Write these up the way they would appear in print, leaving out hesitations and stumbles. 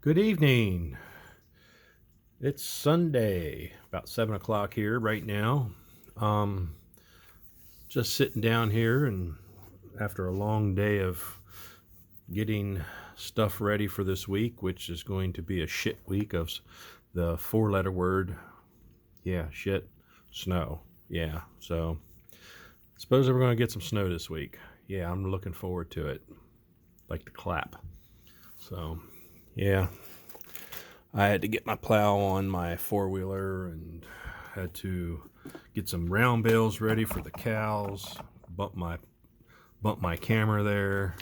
Good evening. It's Sunday, about 7 o'clock here right now. Just sitting down here, and after a long day of getting stuff ready for this week, which is going to be a shit week of the 4-letter word. Yeah, shit, snow. Yeah, so suppose we're going to get some snow this week. Yeah, I'm looking forward to it. Like to clap. So, yeah. I had to get my plow on my 4-wheeler and had to get some round bales ready for the cows, bump my camera there,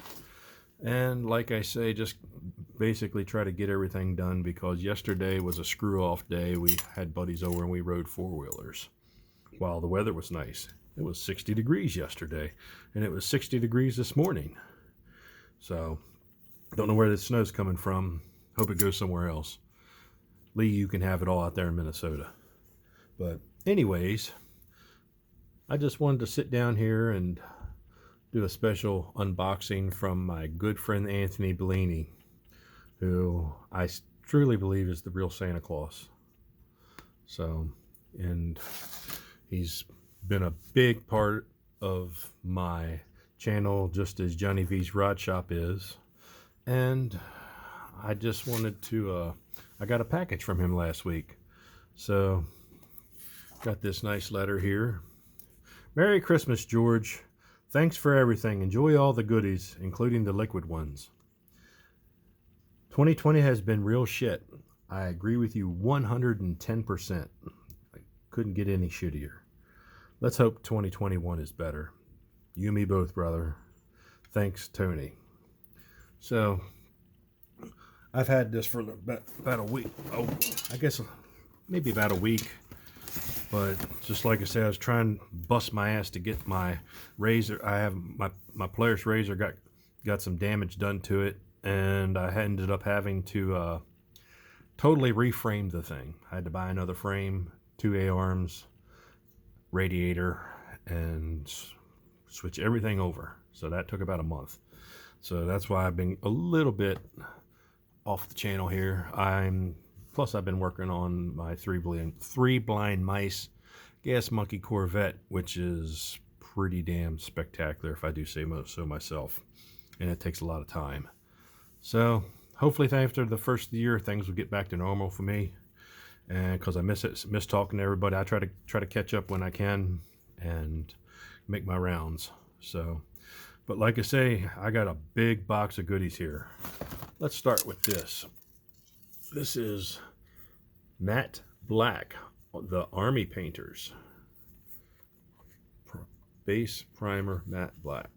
and like I say, just basically try to get everything done because yesterday was a screw-off day. We had buddies over and we rode 4-wheelers while the weather was nice. It was 60 degrees yesterday, and it was 60 degrees this morning. So, don't know where the snow's coming from. Hope it goes somewhere else. Lee, you can have it all out there in Minnesota. But anyways, I just wanted to sit down here and do a special unboxing from my good friend Anthony Bollini, who I truly believe is the real Santa Claus. So, and he's been a big part of my channel, just as Johnny V's Rod Shop is. And I just wanted to, I got a package from him last week. So, got this nice letter here. Merry Christmas, George. Thanks for everything. Enjoy all the goodies, including the liquid ones. 2020 has been real shit. I agree with you 110%. I couldn't get any shittier. Let's hope 2021 is better. You and me both, brother. Thanks, Tony. So, I've had this for about a week. Oh, I guess maybe about a week. But just like I said, I was trying to bust my ass to get my razor. I have my Polaris razor got some damage done to it, and I ended up having to totally reframe the thing. I had to buy another frame, 2 A-arms, radiator, and switch everything over. So that took about a month. So that's why I've been a little bit off the channel here. Plus I've been working on my three blind mice gas monkey Corvette, which is pretty damn spectacular if I do say so myself, and it takes a lot of time. So hopefully after the first year things will get back to normal for me, and because I miss talking to everybody. I try to catch up when I can and make my rounds. So, but like I say, I got a big box of goodies here. Let's start with this. This is matte black, the Army Painters base primer matte black.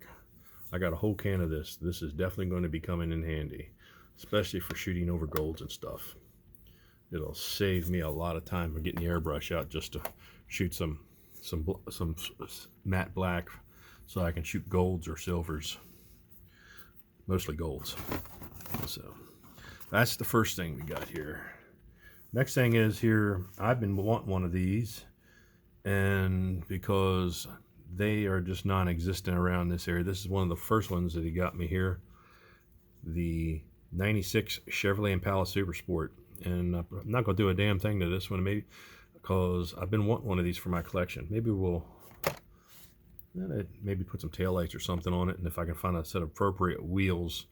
I got a whole can of this. This is definitely going to be coming in handy, especially for shooting over golds and stuff. It'll save me a lot of time for getting the airbrush out just to shoot some matte black, so I can shoot golds or silvers, mostly golds. So that's the first thing we got here. Next thing is here, I've been wanting one of these, and because they are just non-existent around this area, this is one of the first ones that he got me here, the 96 Chevrolet Impala Super Sport. And I'm not going to do a damn thing to this one, maybe because I've been wanting one of these for my collection. Maybe we'll put some taillights or something on it, and if I can find a set of appropriate wheels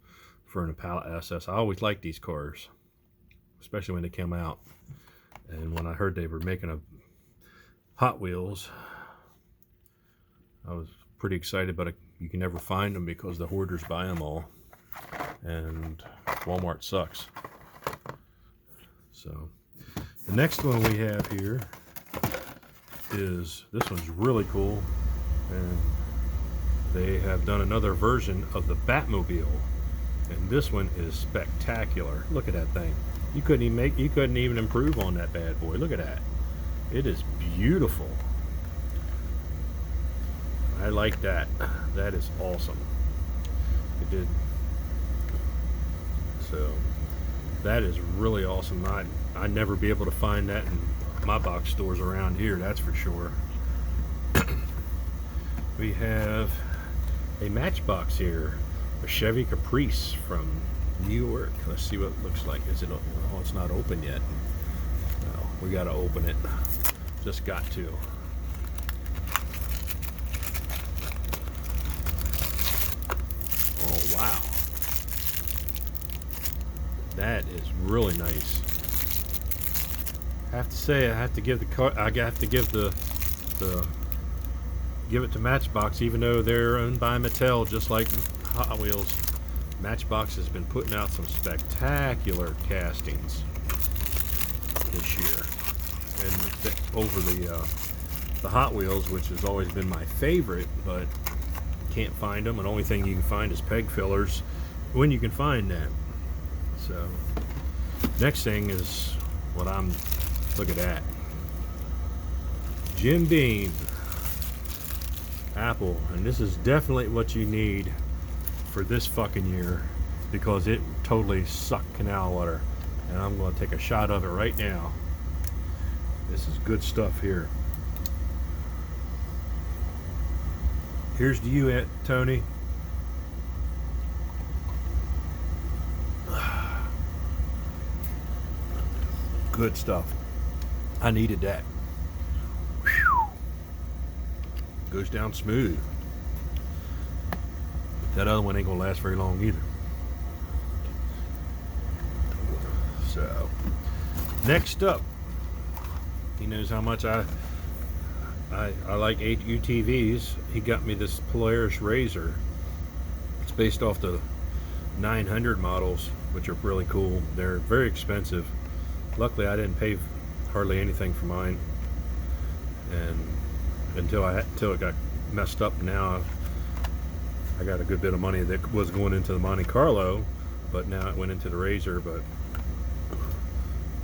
for an Impala SS. I always liked these cars, especially when they came out. And when I heard they were making a Hot Wheels, I was pretty excited, but you can never find them because the hoarders buy them all, and Walmart sucks. So the next one we have here is, this one's really cool, and they have done another version of the Batmobile. And this one is spectacular. Look at that thing. You couldn't even improve on that bad boy. Look at that. It is beautiful. I like that. That is awesome. It did. So that is really awesome. I'd never be able to find that in my box stores around here, that's for sure. We have a Matchbox here, a Chevy Caprice from New York. Let's see what it looks like. Is it? Oh, it's not open yet. Well, we gotta open it. Just got to. Oh wow, that is really nice. I have to say, I have to give the car. I have to give give it to Matchbox, even though they're owned by Mattel, just like Hot Wheels. Matchbox has been putting out some spectacular castings this year, and over the Hot Wheels, which has always been my favorite, but can't find them. And the only thing you can find is peg fillers when you can find that. So next thing is what I'm. Look at that. Jim Beam. Apple. And this is definitely what you need for this fucking year, because it totally sucked canal water. And I'm going to take a shot of it right now. This is good stuff here. Here's to you, Tony. Good stuff. I needed that. Whew. Goes down smooth. That other one ain't gonna last very long either. So, next up, he knows how much I like UTVs. He got me this Polaris Razor. It's based off the 900 models, which are really cool. They're very expensive. Luckily, I didn't pay hardly anything for mine, and until it got messed up. Now I got a good bit of money that was going into the Monte Carlo, but now it went into the Razor. But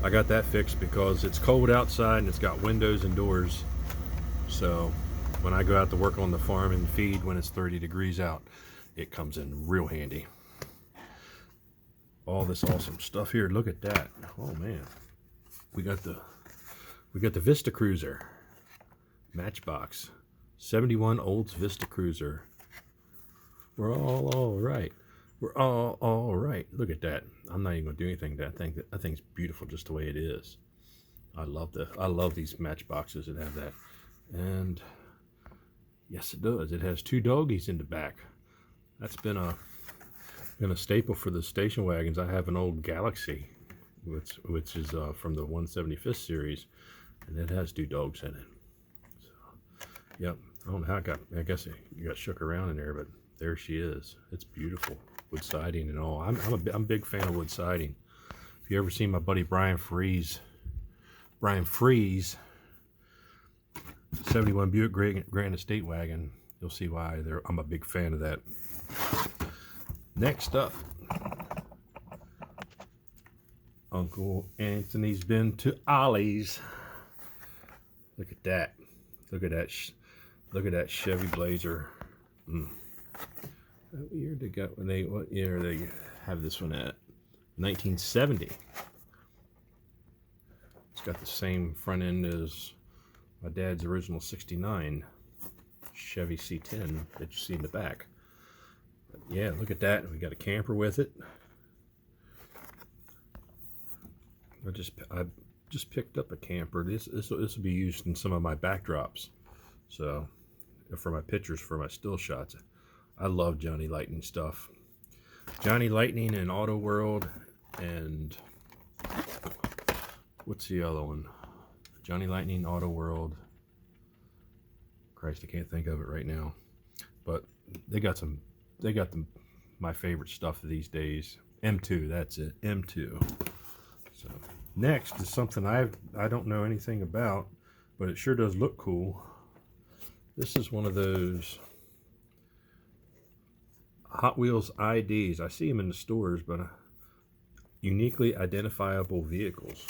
I got that fixed because it's cold outside and it's got windows and doors, so when I go out to work on the farm and feed when it's 30 degrees out, it comes in real handy. All this awesome stuff here. Look at that. Oh man, we got the Vista Cruiser. Matchbox 71 Olds Vista Cruiser. We're all right. We're all right. Look at that. I'm not even gonna do anything to that thing. I think it's beautiful just the way it is. I love these Matchboxes that have that. And yes, it does. It has two doggies in the back. That's been a staple for the station wagons. I have an old Galaxy, which is from the 175th series, and it has two dogs in it. So, yep. I don't know how I guess it got shook around in there, but there she is. It's beautiful. Wood siding and all. I'm a big fan of wood siding. If you ever seen my buddy Brian Freeze 71 Buick Grand Estate wagon, you'll see why I'm a big fan of that. Next up, Uncle Anthony's been to Ollie's. Look at that. Look at that. Look at that Chevy Blazer. What year what year they have this one at? 1970. It's got the same front end as my dad's original 69 Chevy C10 that you see in the back. But yeah, look at that. We got a camper with it. I just picked up a camper. This will be used in some of my backdrops. So for my pictures, for my still shots. I love Johnny Lightning stuff. Johnny Lightning and Auto World, and what's the other one? Johnny Lightning, Auto World. Christ, I can't think of it right now. But they got my favorite stuff these days. M2, that's it, M2. So next is something I don't know anything about, but it sure does look cool. This is one of those Hot Wheels IDs. I see them in the stores, but uniquely identifiable vehicles.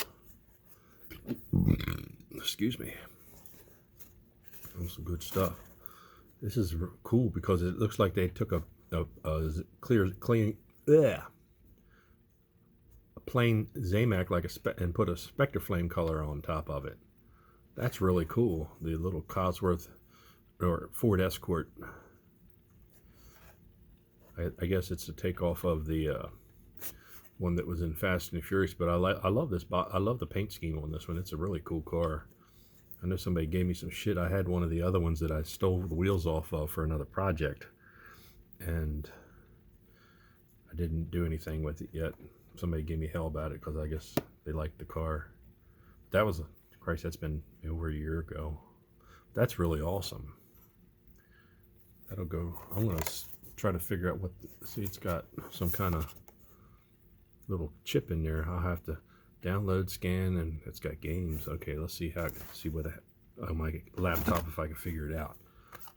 Excuse me. Some good stuff. This is cool because it looks like they took a plain Zamac and put a Spectre Flame color on top of it. That's really cool. The little Cosworth or Ford Escort. I guess it's a takeoff of the one that was in Fast and Furious, but I love this. I love the paint scheme on this one. It's a really cool car. I know somebody gave me some shit. I had one of the other ones that I stole the wheels off of for another project, and I didn't do anything with it yet. Somebody gave me hell about it because I guess they liked the car. That was, Christ, that's been over a year ago. That's really awesome. That'll go. I'm gonna try to figure out what. See, it's got some kind of little chip in there. I'll have to download, scan, and it's got games. Okay, let's see how I can see what on my laptop if I can figure it out.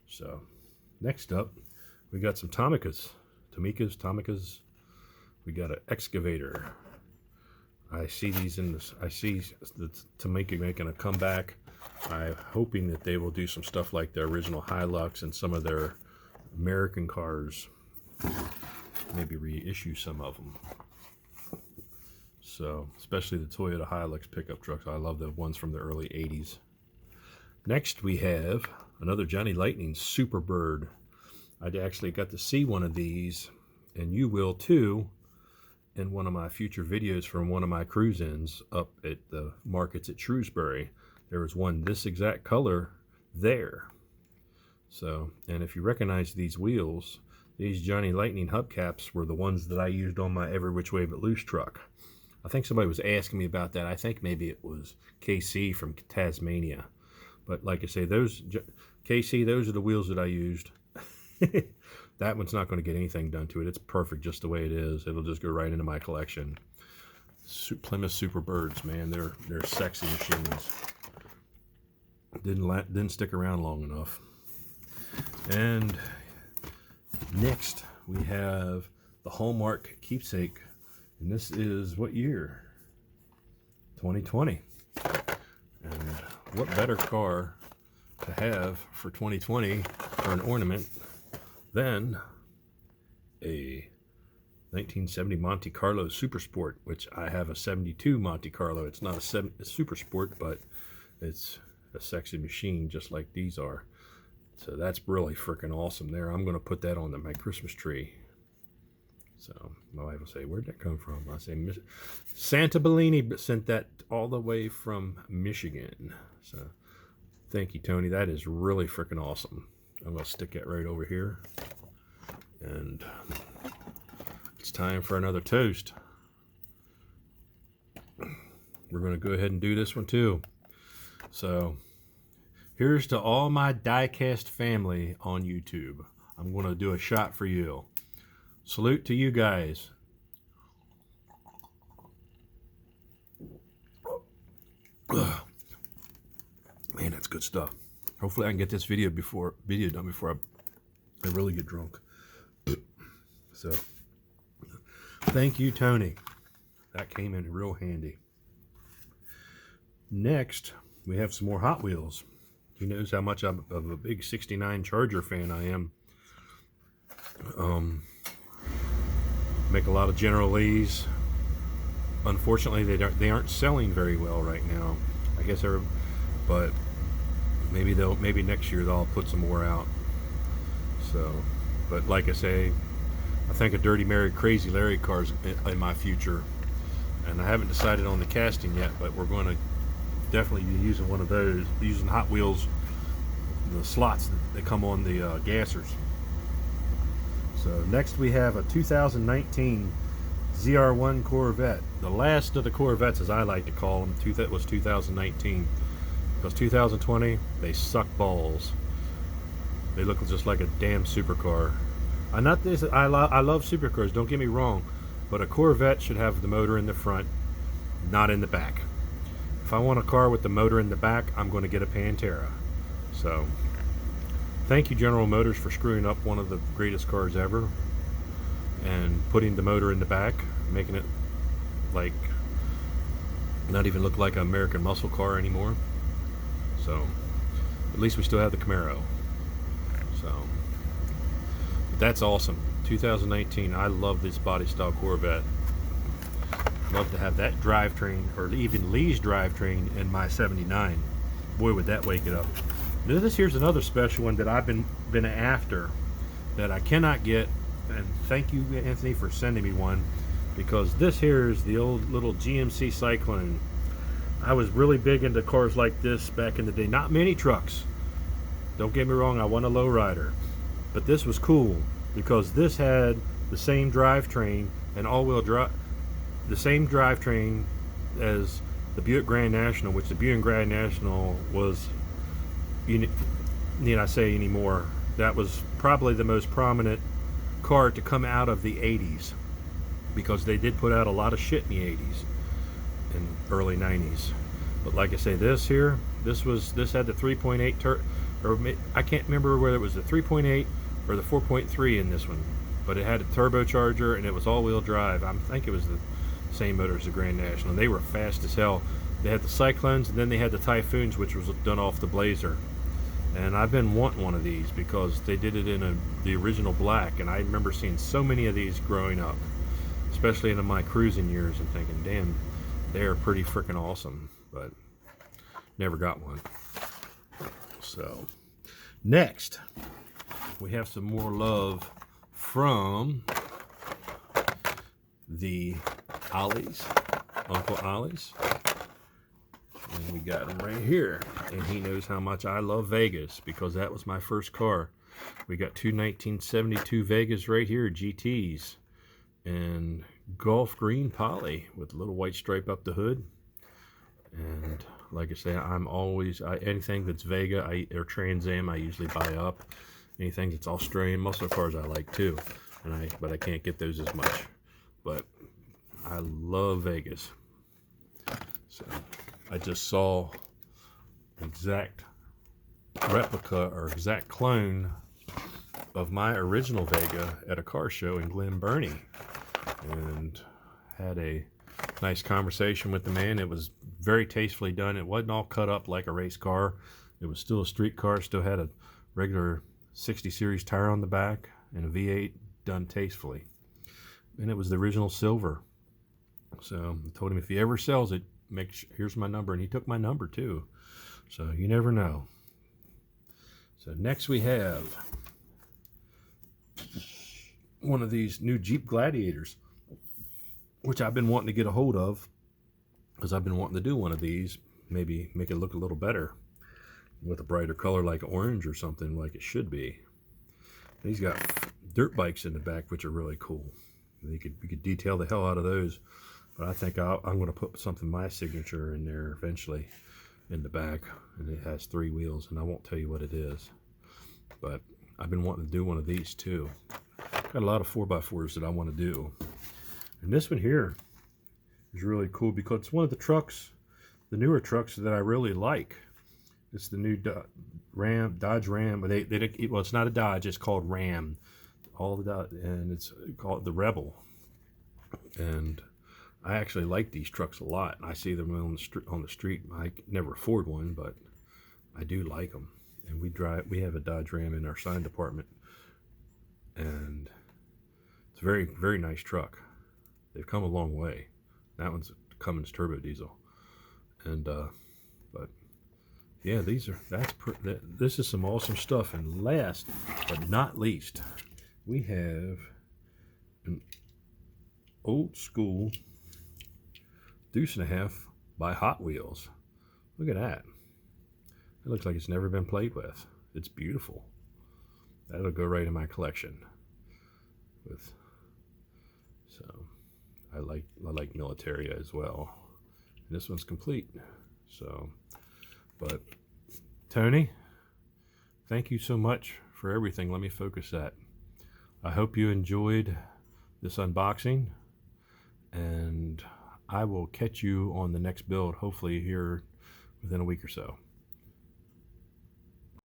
So next up, we got some Tomicas. We got an excavator. I see these in this. I see the Tomica making a comeback. I'm hoping that they will do some stuff like the original Hilux and some of their American cars. Maybe reissue some of them. So, especially the Toyota Hilux pickup trucks. I love the ones from the early 80s. Next, we have another Johnny Lightning Superbird. I actually got to see one of these, and you will too, in one of my future videos from one of my cruise-ins up at the markets at Shrewsbury. There was one this exact color there. So, and if you recognize these wheels, these Johnny Lightning hubcaps were the ones that I used on my Every Which Way But Loose truck. I think somebody was asking me about that. I think maybe it was KC from Tasmania. But like I say, those KC, those are the wheels that I used. That one's not going to get anything done to it. It's perfect just the way it is. It'll just go right into my collection. Plymouth Superbirds, man, they're sexy machines. Didn't stick around long enough. And next we have the Hallmark Keepsake. And this is what year? 2020. And what better car to have for 2020 for an ornament than a 1970 Monte Carlo Super Sport, which I have a 72 Monte Carlo. It's not a Super Sport, but it's a sexy machine just like these are. So that's really freaking awesome there. I'm going to put that on my Christmas tree. So my wife will say, where'd that come from? I say, Santa Bollini sent that all the way from Michigan. So thank you, Tony. That is really freaking awesome. I'm going to stick that right over here. And it's time for another toast. We're going to go ahead and do this one too. So here's to all my diecast family on YouTube. I'm going to do a shot for you. Salute to you guys. Ugh. Man, that's good stuff. Hopefully I can get this video done before I really get drunk. So, thank you, Tony. That came in real handy. Next, we have some more Hot Wheels. He knows how much of a big 69 Charger fan I am. Make a lot of General Lees. Unfortunately, they aren't selling very well right now. I guess but maybe next year they'll put some more out. So, but like I say, I think a Dirty Mary Crazy Larry car's in my future, and I haven't decided on the casting yet. But we're going to definitely be using one of those, using Hot Wheels, the slots that come on the gassers. So next we have a 2019 Zr1 Corvette. The last of the Corvettes, as I like to call them. That was 2019. Because 2020, they suck balls. They look just like a damn supercar. I love supercars, don't get me wrong. But a Corvette should have the motor in the front, not in the back. If I want a car with the motor in the back, I'm going to get a Pantera. So thank you, General Motors, for screwing up one of the greatest cars ever and putting the motor in the back, making it like not even look like an American muscle car anymore. So at least we still have the Camaro. So but that's awesome. 2019. I love this body style Corvette. Love to have that drivetrain, or even Lee's drivetrain, in my 79. Boy, would that wake it up. Now here's another special one that I've been after that I cannot get, and thank you, Anthony, for sending me one. because this here is the old little GMC Cyclone. I was really big into cars like this back in the day. Not many trucks. Don't get me wrong, I want a lowrider. But this was cool because this had the same drivetrain and all-wheel drive, the same drivetrain as the Buick Grand National, which the Buick Grand National was, need I say anymore, that was probably the most prominent car to come out of the 80s, because they did put out a lot of shit in the 80s and early 90s. But like I say, this here, this had the 3.8 or I can't remember whether it was the 3.8 or the 4.3 in this one, but it had a turbocharger and it was all-wheel drive. I think it was the same motor as the Grand National, and they were fast as hell. They had the Cyclones, and then they had the Typhoons, which was done off the Blazer. And I've been wanting one of these because they did it in the original black, and I remember seeing so many of these growing up, especially in my cruising years, and thinking, damn, they are pretty freaking awesome. But never got one. So next, we have some more love from the Ollies, Uncle Ollies. And we got him right here. And he knows how much I love Vegas, because that was my first car. We got two 1972 Vegas right here, GTs. And Gulf green poly with a little white stripe up the hood. And like I say, I'm always, anything that's Vega or Trans Am, I usually buy up. Anything that's Australian muscle cars I like too. But I can't get those as much. But I love Vegas. So I just saw exact replica or exact clone of my original Vega at a car show in Glen Burnie, and had a nice conversation with the man. It was very tastefully done. It wasn't all cut up like a race car. It was still a street car, still had a regular 60 series tire on the back and a V8 done tastefully. And it was the original silver. So I told him if he ever sells it, here's my number, and he took my number too. So you never know. So next we have one of these new Jeep Gladiators, which I've been wanting to get a hold of, because I've been wanting to do one of these, maybe make it look a little better with a brighter color like orange or something, like it should be. And he's got dirt bikes in the back, which are really cool. You could detail the hell out of those. But I think I'm going to put something, my signature in there eventually in the back. And it has 3 wheels, and I won't tell you what it is. But I've been wanting to do one of these too. Got a lot of 4x4s that I want to do. And this one here is really cool because it's one of the trucks, the newer trucks that I really like. It's the new Dodge Ram. Well, it's not a Dodge, it's called Ram. And it's called the Rebel. And I actually like these trucks a lot. I see them on the street. I could never afford one, but I do like them. And we have a Dodge Ram in our sign department, and it's a very, very nice truck. They've come a long way. That one's a Cummins turbo diesel, and but yeah, this is some awesome stuff. And last but not least, we have an old school Deuce and a half by Hot Wheels. Look at that. It looks like it's never been played with. It's beautiful. That'll go right in my collection. So I like Militaria as well. And this one's complete. So, but Tony, thank you so much for everything. Let me focus that. I hope you enjoyed this unboxing, and I will catch you on the next build, hopefully here within a week or so.